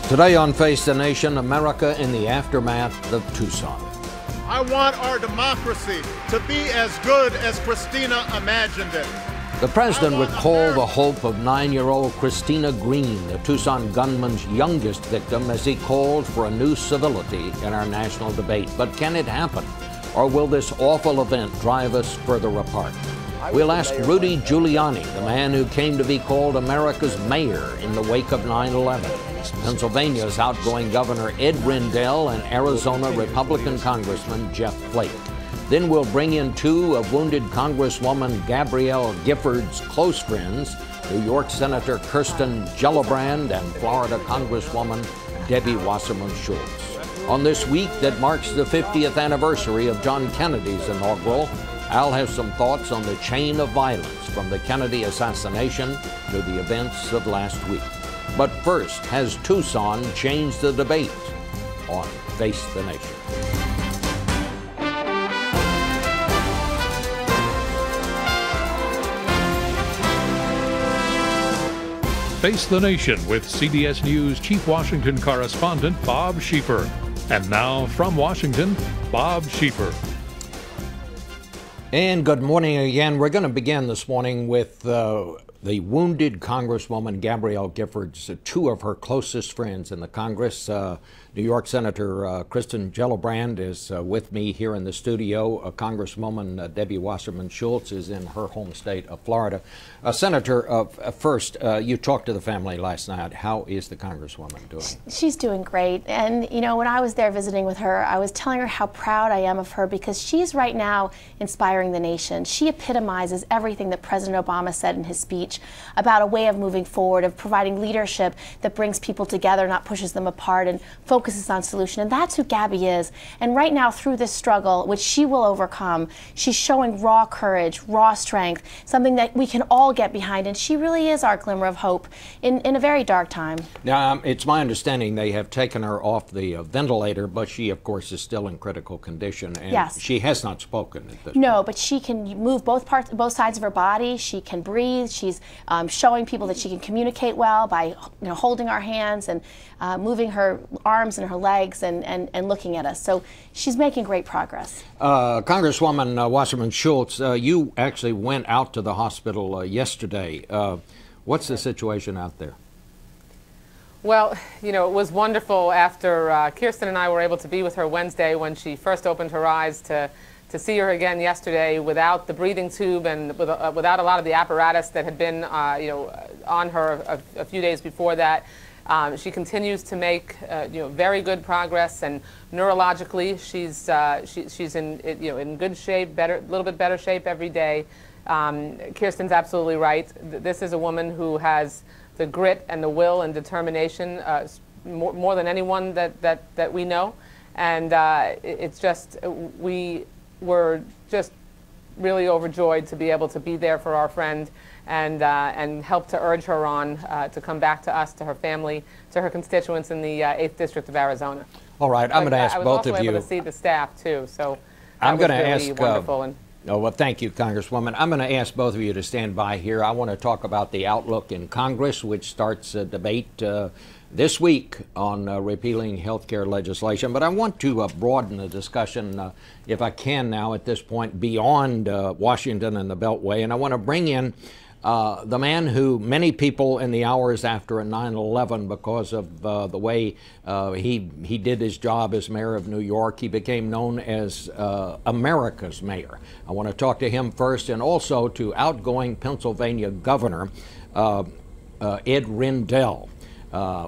Today on Face the Nation, America in the aftermath of Tucson. I want our democracy to be as good as Christina imagined it. The president recalled the hope of 9-year-old Christina Green, the Tucson gunman's youngest victim, as he called for a new civility in our national debate. But can it happen? Or will this awful event drive us further apart? We'll ask Rudy Giuliani, the man who came to be called America's mayor in the wake of 9/11. Pennsylvania's outgoing Governor Ed Rendell and Arizona Republican Congressman Jeff Flake. Then we'll bring in two of wounded Congresswoman Gabrielle Gifford's close friends, New York Senator Kirsten Gillibrand and Florida Congresswoman Debbie Wasserman Schultz. On this week that marks the 50th anniversary of John Kennedy's inaugural, I'll have some thoughts on the chain of violence from the Kennedy assassination to the events of last week. But first, has Tucson changed the debate? On Face the Nation. Face the Nation with CBS News Chief Washington Correspondent Bob Schieffer. And now from Washington, Bob Schieffer. And good morning again. We're going to begin this morning with the wounded Congresswoman Gabrielle Gifford's two of her closest friends in the Congress. New York Senator Kirsten Gillibrand is with me here in the studio. Congresswoman Debbie Wasserman Schultz is in her home state of Florida. Senator, first, you talked to the family last night. How is the Congresswoman doing? She's doing great. And, you know, when I was there visiting with her, I was telling her how proud I am of her because she's right now inspiring the nation. She epitomizes everything that President Obama said in his speech about a way of moving forward, of providing leadership that brings people together, not pushes them apart, and focuses on solution. And that's who Gabby is. And right now, through this struggle, which she will overcome, she's showing raw courage, raw strength, something that we can all get behind. And she really is our glimmer of hope in a very dark time. Now, it's my understanding they have taken her off the ventilator, but she, of course, is still in critical condition. And yes. She has not spoken at this No, point. but she can move both sides of her body. She can breathe. She's showing people that she can communicate well by holding our hands and moving her arms and her legs and looking at us. So she's making great progress. Congresswoman Wasserman Schultz, you actually went out to the hospital yesterday. What's the situation out there? Well, you know, it was wonderful after Kirsten and I were able to be with her Wednesday when she first opened her eyes to see her again yesterday without the breathing tube and without a lot of the apparatus that had been, on her a few days before that. She continues to make, very good progress, and neurologically, she's in good shape, a little bit better shape every day. Kirsten's absolutely right. This is a woman who has the grit and the will and determination more than anyone that we know, and it's just we were just really overjoyed to be able to be there for our friend and help to urge her on to come back to us, to her family, to her constituents in the 8th District of Arizona. All right, I'm going to ask both of you. I was also able to see the staff too, so I'm going to really ask. Wonderful. Oh, well, thank you, Congresswoman. I'm going to ask both of you to stand by here. I want to talk about the outlook in Congress, which starts a debate this week on repealing health care legislation. But I want to broaden the discussion, if I can now at this point, beyond Washington and the Beltway. And I want to bring in the man who many people in the hours after 9/11, because of the way he did his job as mayor of New York, he became known as America's mayor. I want to talk to him first, and also to outgoing Pennsylvania Governor Ed Rendell.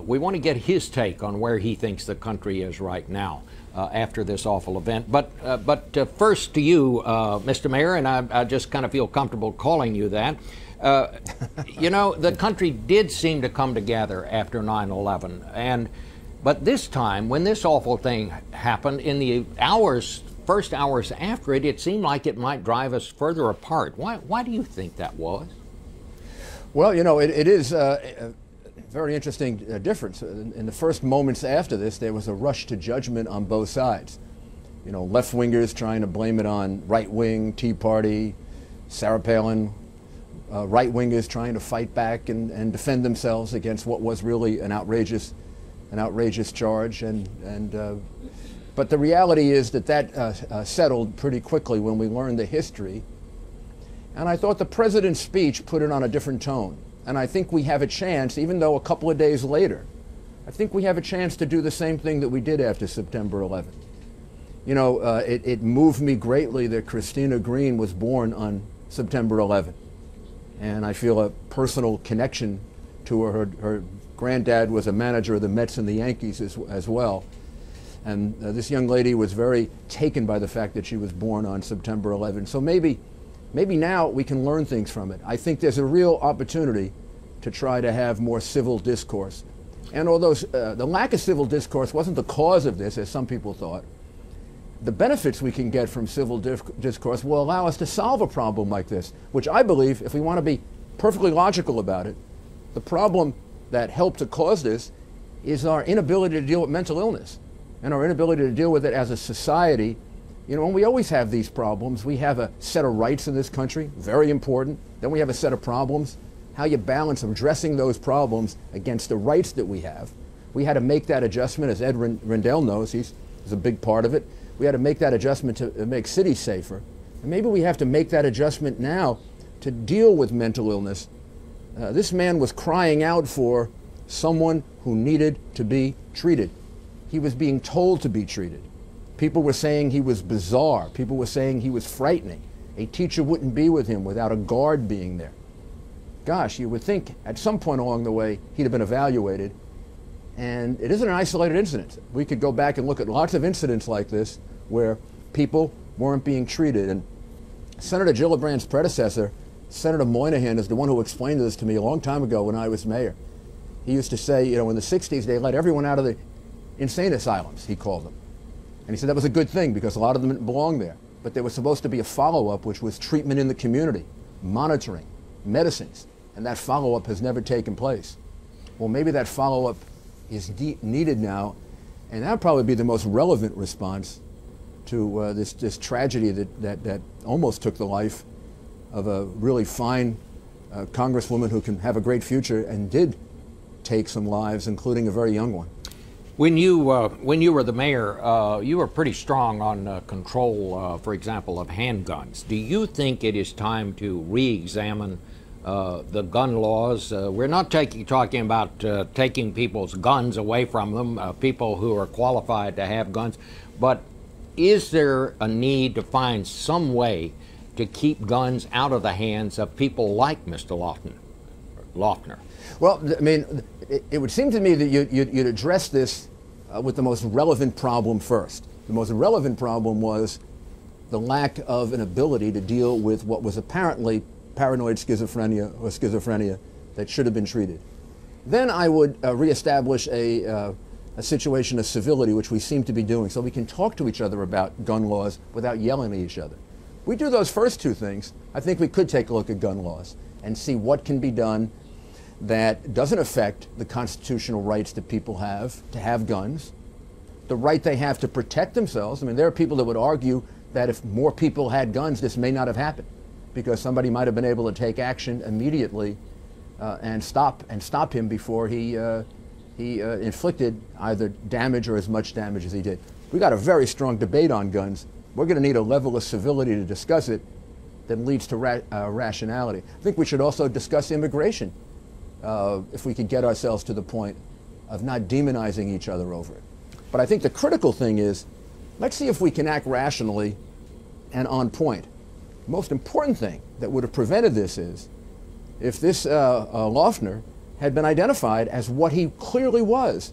We want to get his take on where he thinks the country is right now after this awful event. But first to you, Mr. Mayor, and I just kind of feel comfortable calling you that. The country did seem to come together after 9/11, but this time, when this awful thing happened, in the first hours after it, it seemed like it might drive us further apart. Why do you think that was? Well, it is a very interesting difference. In the first moments after this, there was a rush to judgment on both sides. Left-wingers trying to blame it on right-wing, Tea Party, Sarah Palin, right-wingers trying to fight back and defend themselves against what was really an outrageous an outrageous charge, but the reality is that settled pretty quickly when we learned the history. And I thought the president's speech put it on a different tone. And I think we have a chance, even though a couple of days later, I think we have a chance to do the same thing that we did after September 11th. You know, it moved me greatly that Christina Green was born on September 11th. And I feel a personal connection to her. Her granddad was a manager of the Mets and the Yankees as well. And this young lady was very taken by the fact that she was born on September 11th. So maybe now we can learn things from it. I think there's a real opportunity to try to have more civil discourse. And although the lack of civil discourse wasn't the cause of this, as some people thought, the benefits we can get from civil discourse will allow us to solve a problem like this, which I believe, if we want to be perfectly logical about it, the problem that helped to cause this is our inability to deal with mental illness and our inability to deal with it as a society. You know, and we always have these problems. We have a set of rights in this country, very important. Then we have a set of problems. How you balance addressing those problems against the rights that we have. We had to make that adjustment, as Ed Rendell knows, he's a big part of it. We had to make that adjustment to make cities safer. And maybe we have to make that adjustment now to deal with mental illness. This man was crying out for someone who needed to be treated. He was being told to be treated. People were saying he was bizarre. People were saying he was frightening. A teacher wouldn't be with him without a guard being there. Gosh, you would think at some point along the way he'd have been evaluated. And it isn't an isolated incident. We could go back and look at lots of incidents like this where people weren't being treated. And Senator Gillibrand's predecessor, Senator Moynihan, is the one who explained this to me a long time ago when I was mayor. He used to say, you know, in the 60s they let everyone out of the insane asylums, he called them. And he said that was a good thing because a lot of them didn't belong there. But there was supposed to be a follow-up, which was treatment in the community, monitoring, medicines. And that follow-up has never taken place. Well, maybe that follow-up is needed now, and that would probably be the most relevant response to this tragedy that almost took the life of a really fine congresswoman who can have a great future and did take some lives, including a very young one. When you were the mayor, you were pretty strong on control, for example, of handguns. Do you think it is time to re-examine the gun laws? We're not talking about taking people's guns away from them, people who are qualified to have guns, but is there a need to find some way to keep guns out of the hands of people like Mr. Loeffner? Well, I mean, it would seem to me that you'd address this with the most relevant problem first. The most relevant problem was the lack of an ability to deal with what was apparently paranoid schizophrenia or schizophrenia that should have been treated. Then I would reestablish a situation of civility, which we seem to be doing, so we can talk to each other about gun laws without yelling at each other. If we do those first two things, I think we could take a look at gun laws and see what can be done that doesn't affect the constitutional rights that people have to have guns, the right they have to protect themselves. I mean, there are people that would argue that if more people had guns, this may not have happened, because somebody might have been able to take action immediately and stop him before he inflicted either damage or as much damage as he did. We got a very strong debate on guns. We're going to need a level of civility to discuss it that leads to rationality. I think we should also discuss immigration if we could get ourselves to the point of not demonizing each other over it. But I think the critical thing is, let's see if we can act rationally and on point. The most important thing that would have prevented this is if this Loeffner had been identified as what he clearly was.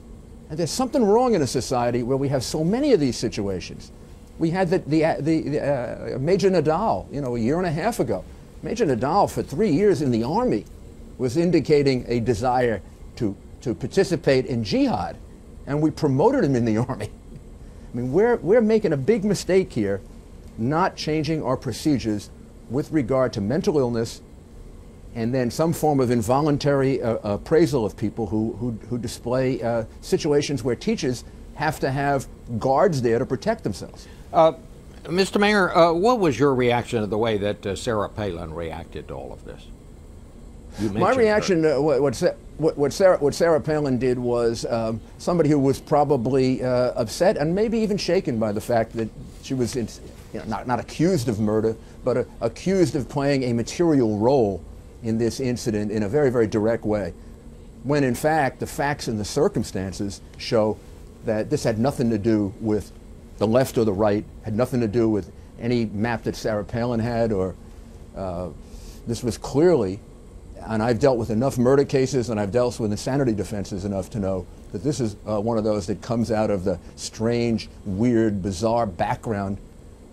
And there's something wrong in a society where we have so many of these situations. We had the Major Nadal, you know, a year and a half ago. Major Nadal, for 3 years in the Army, was indicating a desire to participate in jihad, and we promoted him in the Army. I mean, we're making a big mistake here, not changing our procedures with regard to mental illness and then some form of involuntary appraisal of people who display situations where teachers have to have guards there to protect themselves. Mr. Mayor, what was your reaction to the way that Sarah Palin reacted to all of this? My reaction, what Sarah Palin did was somebody who was probably upset and maybe even shaken by the fact that she was not accused of murder, but accused of playing a material role in this incident in a very, very direct way, when in fact the facts and the circumstances show that this had nothing to do with the left or the right, had nothing to do with any map that Sarah Palin had, or this was clearly, and I've dealt with enough murder cases and I've dealt with insanity defenses enough to know that this is one of those that comes out of the strange, weird, bizarre background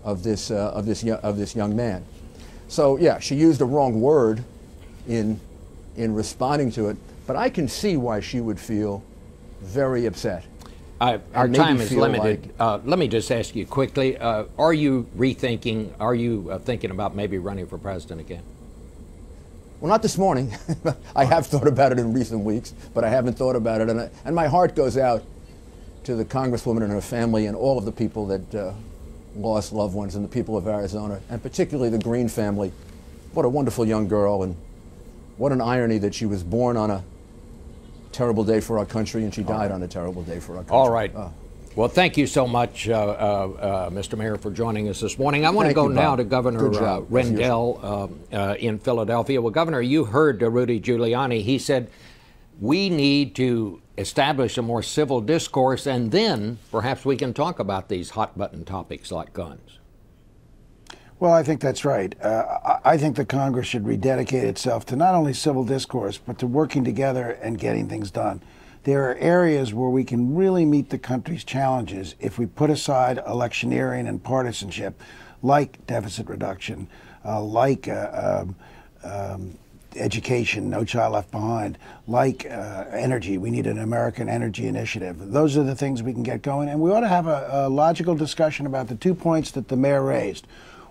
of this young man. So yeah, she used the wrong word in responding to it, but I can see why she would feel very upset. Our time is limited. Let me just ask you quickly, are you rethinking, are you thinking about maybe running for president again? Well, not this morning. I have thought about it in recent weeks, but I haven't thought about it. And my heart goes out to the Congresswoman and her family and all of the people that lost loved ones, and the people of Arizona, and particularly the Green family. What a wonderful young girl, and what an irony that she was born on a terrible day for our country and she died on a terrible day for our country. All right. Well, thank you so much, Mr. Mayor, for joining us this morning. I want to go now to Governor Rendell in Philadelphia. Well, Governor, you heard Rudy Giuliani. He said we need to establish a more civil discourse, and then perhaps we can talk about these hot-button topics like guns. Well, I think that's right. I think the Congress should rededicate itself to not only civil discourse, but to working together and getting things done. There are areas where we can really meet the country's challenges if we put aside electioneering and partisanship, like deficit reduction, like education, No Child Left Behind, like energy. We need an American energy initiative. Those are the things we can get going, and we ought to have a logical discussion about the 2 points that the mayor raised.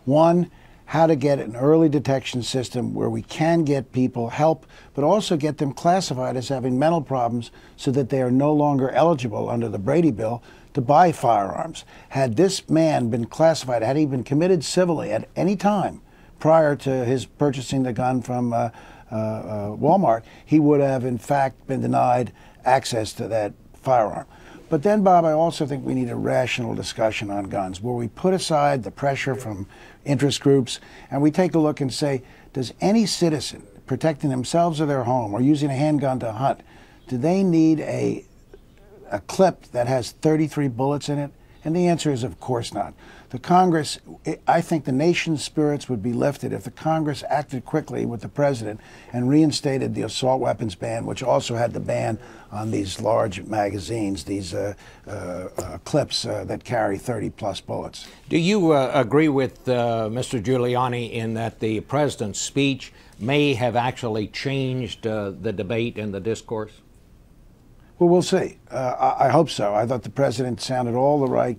One, how to get an early detection system where we can get people help, but also get them classified as having mental problems so that they are no longer eligible under the Brady Bill to buy firearms. Had this man been classified, had he been committed civilly at any time prior to his purchasing the gun from Walmart, he would have in fact been denied access to that firearm. But then, Bob, I also think we need a rational discussion on guns where we put aside the pressure from interest groups and we take a look and say, does any citizen protecting themselves or their home or using a handgun to hunt, do they need a clip that has 33 bullets in it? And the answer is, of course not. The Congress, I think the nation's spirits would be lifted if the Congress acted quickly with the president and reinstated the assault weapons ban, which also had the ban on these large magazines, these clips that carry 30-plus bullets. Do you agree with Mr. Giuliani in that the president's speech may have actually changed the debate and the discourse? Well, we'll see. I hope so. I thought the president sounded all the right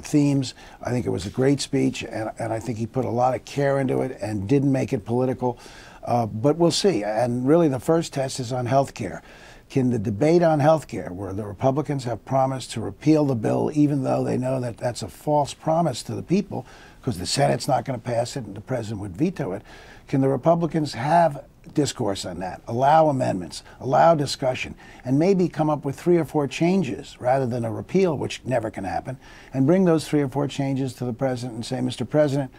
themes. I think it was a great speech, and I think he put a lot of care into it and didn't make it political. But we'll see. And really the first test is on health care. Can the debate on health care, where the Republicans have promised to repeal the bill, even though they know that that's a false promise to the people, because the Senate's not going to pass it and the president would veto it, can the Republicans have discourse on that, allow amendments, allow discussion, and maybe come up with 3 or 4 changes rather than a repeal, which never can happen, and bring those 3 or 4 changes to the president and say, Mr. President,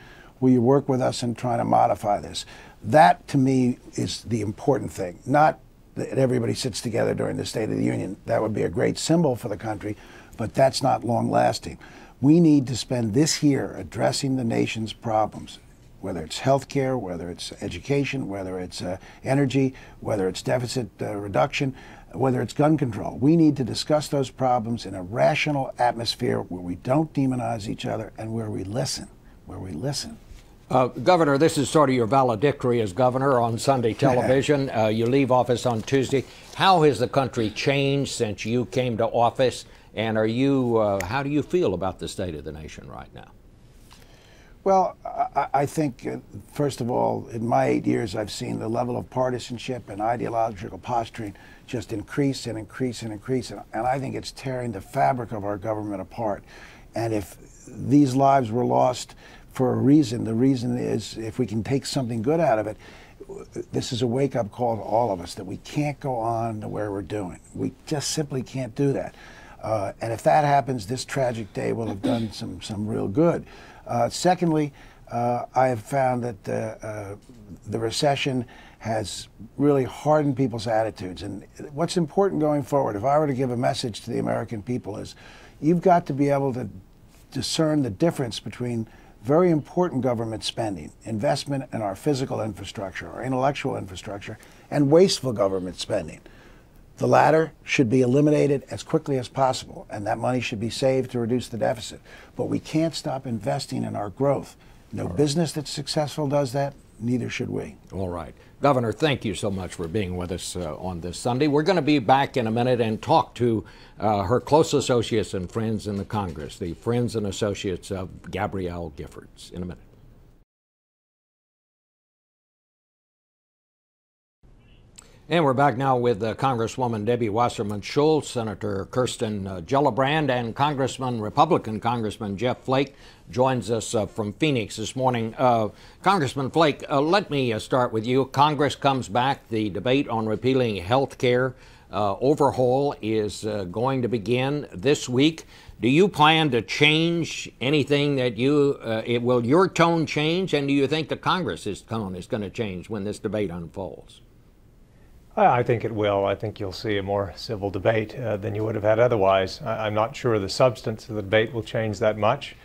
will you work with us in trying to modify this? That, to me, is the important thing, not that everybody sits together during the State of the Union. That would be a great symbol for the country, but that's not long-lasting. We need to spend this year addressing the nation's problems, whether it's health care, whether it's education, whether it's energy, whether it's deficit reduction, whether it's gun control. We need to discuss those problems in a rational atmosphere where we don't demonize each other and where we listen, Governor, this is sort of your valedictory as governor on Sunday television. You leave office on Tuesday. How has the country changed since you came to office? And how do you feel about the state of the nation right now? Well, I think, first of all, in my 8 years, I've seen the level of partisanship and ideological posturing just increase and increase and increase. And I think it's tearing the fabric of our government apart. And if these lives were lost for a reason, the reason is, if we can take something good out of it, this is a wake-up call to all of us that we can't go on the way we're doing. We just simply can't do that. And if that happens, this tragic day will have done some real good. Secondly, I have found that the recession has really hardened people's attitudes. And what's important going forward, if I were to give a message to the American people, is you've got to be able to discern the difference between very important government spending, investment in our physical infrastructure, our intellectual infrastructure, and wasteful government spending. The latter should be eliminated as quickly as possible, and that money should be saved to reduce the deficit. But we can't stop investing in our growth. No business that's successful does that, neither should we. All right. Governor, thank you so much for being with us on this Sunday. We're going to be back in a minute and talk to her close associates and friends in the Congress, the friends and associates of Gabrielle Giffords, in a minute. And we're back now with Congresswoman Debbie Wasserman Schultz, Senator Kirsten Gillibrand, and Republican Congressman Jeff Flake joins us from Phoenix this morning. Congressman Flake, let me start with you. Congress comes back. The debate on repealing health care overhaul is going to begin this week. Do you plan to change anything that will your tone change, and do you think the Congress's tone is going to change when this debate unfolds? I think it will. I think you'll see a more civil debate than you would have had otherwise. I'm not sure the substance of the debate will change that much.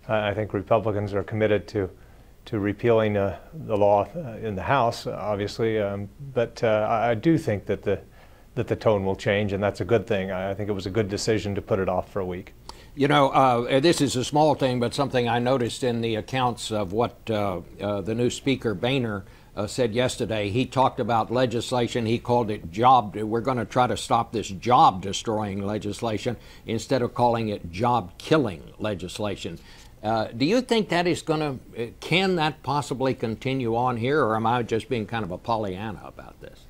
I think Republicans are committed to repealing the law in the House, obviously, but I do think that the tone will change, and that's a good thing. I think it was a good decision to put it off for a week. You know, this is a small thing, but something I noticed in the accounts of what the new Speaker Boehner said yesterday. He talked about legislation. He called it we're going to try to stop this job-destroying legislation instead of calling it job-killing legislation. Do you think that is going to, can that possibly continue on here, or am I just being kind of a Pollyanna about this?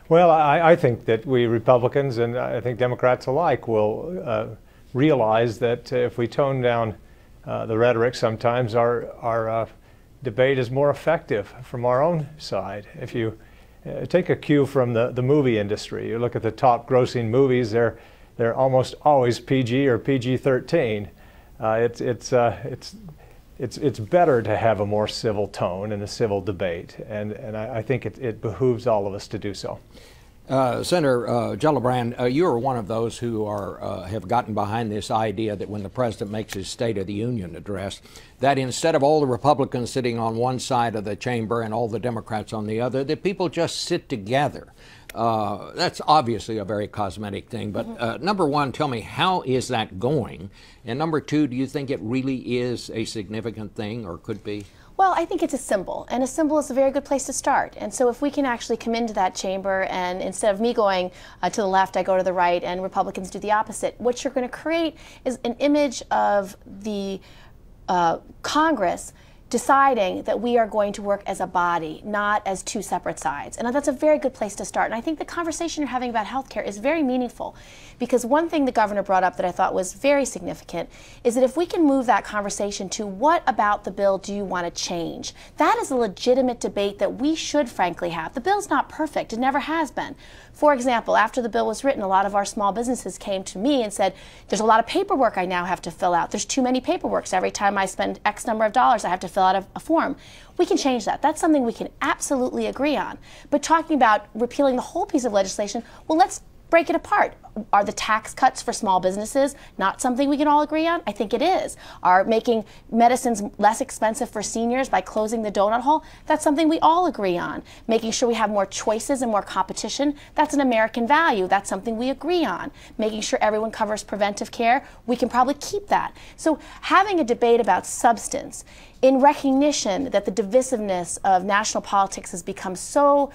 Well, I think that we Republicans and I think Democrats alike will realize that if we tone down the rhetoric sometimes, our debate is more effective from our own side. If you take a cue from the movie industry, you look at the top grossing movies, they're almost always PG or PG-13. It's better to have a more civil tone and a civil debate, and I think it behooves all of us to do so. Senator Gillibrand, you are one of those who have gotten behind this idea that when the president makes his State of the Union address, that instead of all the Republicans sitting on one side of the chamber and all the Democrats on the other, that people just sit together. That's obviously a very cosmetic thing, but number one, tell me, how is that going? And number two, do you think it really is a significant thing, or could be? Well, I think it's a symbol, and a symbol is a very good place to start. And so if we can actually come into that chamber, and instead of me going to the left, I go to the right, and Republicans do the opposite, what you're going to create is an image of the Congress deciding that we are going to work as a body, not as two separate sides. And that's a very good place to start. And I think the conversation you're having about healthcare is very meaningful, because one thing the governor brought up that I thought was very significant is that if we can move that conversation to what about the bill do you want to change, that is a legitimate debate that we should frankly have. The bill's not perfect. It never has been. For example, after the bill was written, a lot of our small businesses came to me and said, there's a lot of paperwork I now have to fill out. There's too many paperworks. Every time I spend X number of dollars, I have to fill out a form. We can change that. That's something we can absolutely agree on. But talking about repealing the whole piece of legislation, well, let's break it apart. Are the tax cuts for small businesses not something we can all agree on? I think it is. Are making medicines less expensive for seniors by closing the donut hole? That's something we all agree on. Making sure we have more choices and more competition, that's an American value. That's something we agree on. Making sure everyone covers preventive care, we can probably keep that. So having a debate about substance in recognition that the divisiveness of national politics has become so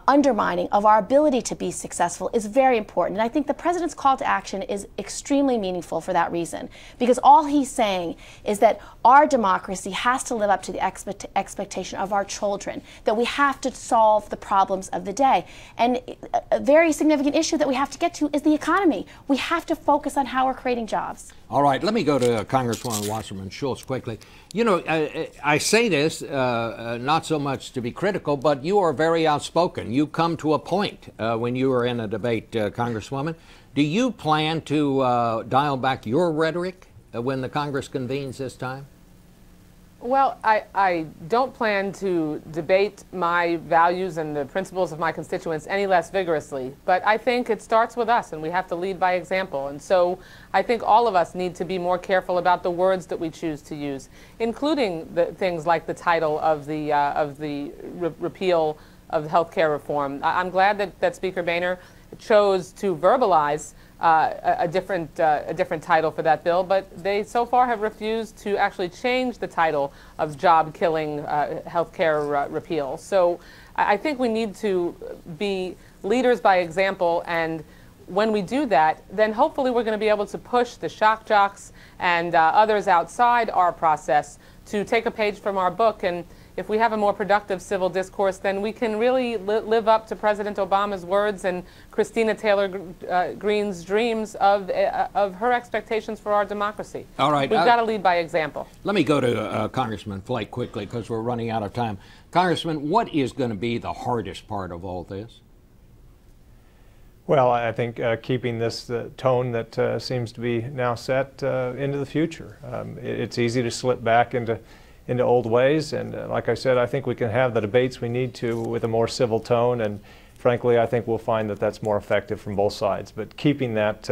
undermining of our ability to be successful is very important. And I think the president's call to action is extremely meaningful for that reason, because all he's saying is that our democracy has to live up to the expectation of our children, that we have to solve the problems of the day. And a very significant issue that we have to get to is the economy. We have to focus on how we're creating jobs. All right, let me go to Congresswoman Wasserman Schultz quickly. You know, I say this not so much to be critical, but you are very outspoken. You come to a point when you are in a debate, Congresswoman. Do you plan to dial back your rhetoric when the Congress convenes this time? Well, I don't plan to debate my values and the principles of my constituents any less vigorously, but I think it starts with us, and we have to lead by example. And so I think all of us need to be more careful about the words that we choose to use, including the things like the title of the repeal of health care reform. I'm glad that Speaker Boehner chose to verbalize a different title for that bill, but they so far have refused to actually change the title of job-killing health care repeal. So I think we need to be leaders by example, and when we do that, then hopefully we're going to be able to push the shock jocks and others outside our process to take a page from our book. And if we have a more productive civil discourse, then we can really live up to President Obama's words and Christina Taylor Greene's dreams of her expectations for our democracy. All right. We've got to lead by example. Let me go to Congressman Flake quickly because we're running out of time. Congressman, what is going to be the hardest part of all this? Well, I think keeping this tone that seems to be now set into the future. It's easy to slip back into old ways, and like I said, I think we can have the debates we need to with a more civil tone, and frankly I think we'll find that that's more effective from both sides, but keeping that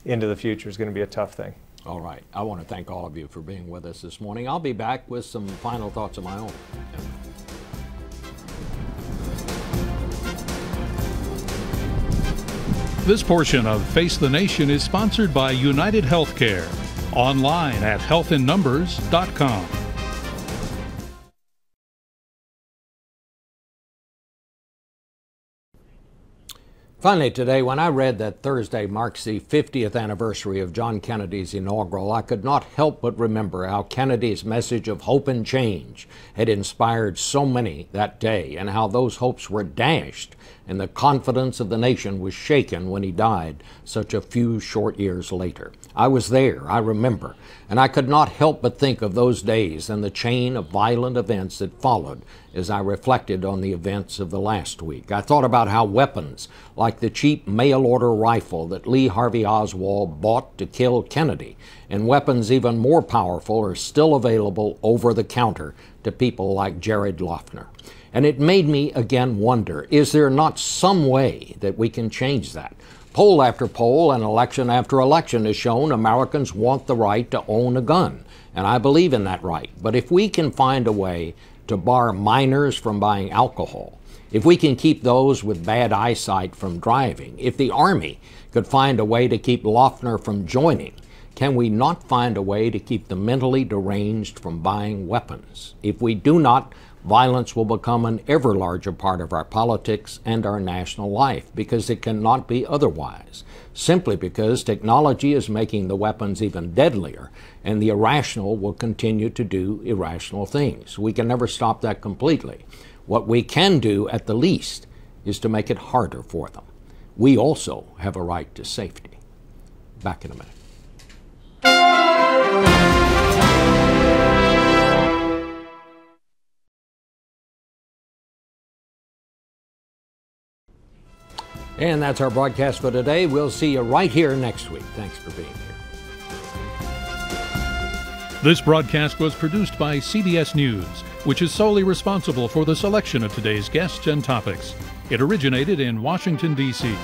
into the future is going to be a tough thing. All right, I want to thank all of you for being with us this morning. I'll be back with some final thoughts of my own. This portion of Face the Nation is sponsored by United Healthcare, online at healthinnumbers.com. Finally today, when I read that Thursday marks the 50th anniversary of John Kennedy's inaugural, I could not help but remember how Kennedy's message of hope and change had inspired so many that day, and how those hopes were dashed and the confidence of the nation was shaken when he died such a few short years later. I was there, I remember, and I could not help but think of those days and the chain of violent events that followed as I reflected on the events of the last week. I thought about how weapons like the cheap mail-order rifle that Lee Harvey Oswald bought to kill Kennedy, and weapons even more powerful, are still available over the counter to people like Jared Loughner. And it made me again wonder, is there not some way that we can change that? Poll after poll and election after election has shown Americans want the right to own a gun, and I believe in that right. But if we can find a way to bar minors from buying alcohol, if we can keep those with bad eyesight from driving, if the Army could find a way to keep Loughner from joining, can we not find a way to keep the mentally deranged from buying weapons? If we do not, violence will become an ever larger part of our politics and our national life, because it cannot be otherwise, simply because technology is making the weapons even deadlier, and the irrational will continue to do irrational things. We can never stop that completely. What we can do, at the least, is to make it harder for them. We also have a right to safety. Back in a minute. And that's our broadcast for today. We'll see you right here next week. Thanks for being here. This broadcast was produced by CBS News, which is solely responsible for the selection of today's guests and topics. It originated in Washington, D.C.